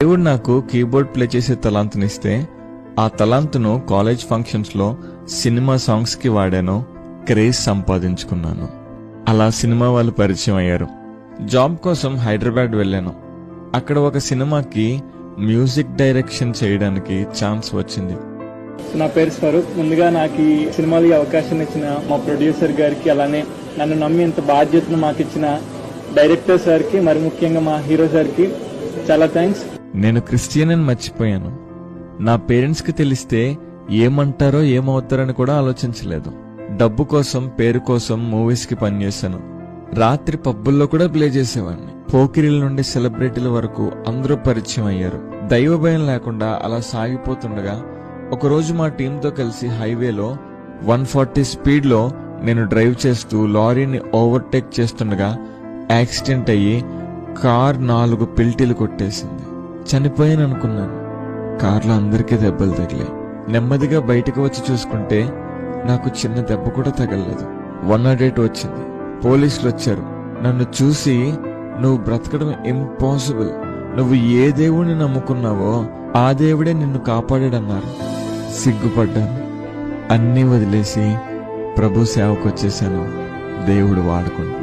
దేవుడు నాకు keyboard play చేసే తలాంతునిస్తే ఆ తలాంతును కాలేజ్ ఫంక్షన్స్ లో సినిమా సాంగ్స్ కి వాడాను. క్రేజ్ సంపాదించుకున్నాను. అలా సినిమా వాళ్ళు పరిచయం అయ్యారు. జాబ్ కోసం హైదరాబాద్ వెళ్ళాను. అక్కడ ఒక సినిమాకి మ్యూజిక్ డైరెక్షన్ చేయడానికి ఛాన్స్ వచ్చింది. నా పేరు స్వరూప్. ముందుగా నాకు ఈ సినిమాలో అవకాశం ఇచ్చిన మా ప్రొడ్యూసర్ గారికి, అలానే నన్ను నమ్మి ఇంత బాధ్యతను మాకు ఇచ్చిన డైరెక్టర్ సార్కి, మరి ముఖ్యంగా మా హీరో సార్కి చాలా థ్యాంక్స్. నేను క్రిస్టియన్ అని మర్చిపోయాను. నా పేరెంట్స్ కి తెలిస్తే ఏమంటారో ఏమవుతారని కూడా ఆలోచించలేదు. డబ్బు కోసం, పేరు కోసం మూవీస్ కి పనిచేశాను. రాత్రి పబ్బుల్లో కూడా ప్లే చేసేవాడిని. పోకిరీల నుండి సెలబ్రిటీల వరకు అందరూ పరిచయం అయ్యారు. దైవ భయం లేకుండా అలా సాగిపోతుండగా ఒకరోజు మా టీంతో కలిసి హైవేలో 140 స్పీడ్ లో నేను డ్రైవ్ చేస్తూ లారీని ఓవర్టేక్ చేస్తుండగా యాక్సిడెంట్ అయ్యి కార్ 4 పిల్టీలు కొట్టేసింది. చనిపోయాను అనుకున్నాను. కార్లో అందరికీ దెబ్బలు తగిలాయి. నెమ్మదిగా బయటకు వచ్చి చూసుకుంటే నాకు చిన్న దెబ్బ కూడా తగలలేదు. 108 వచ్చింది. పోలీసులు వచ్చారు. నన్ను చూసి, నువ్వు బ్రతకడం ఇంపాసిబుల్, నువ్వు ఏ దేవుడిని నమ్ముకున్నావో ఆ దేవుడే నిన్ను కాపాడాడన్నారు. సిగ్గుపడ్డాను. అన్నీ వదిలేసి ప్రభు సేవకు వచ్చేసాను. దేవుడు వాడుకుంటా.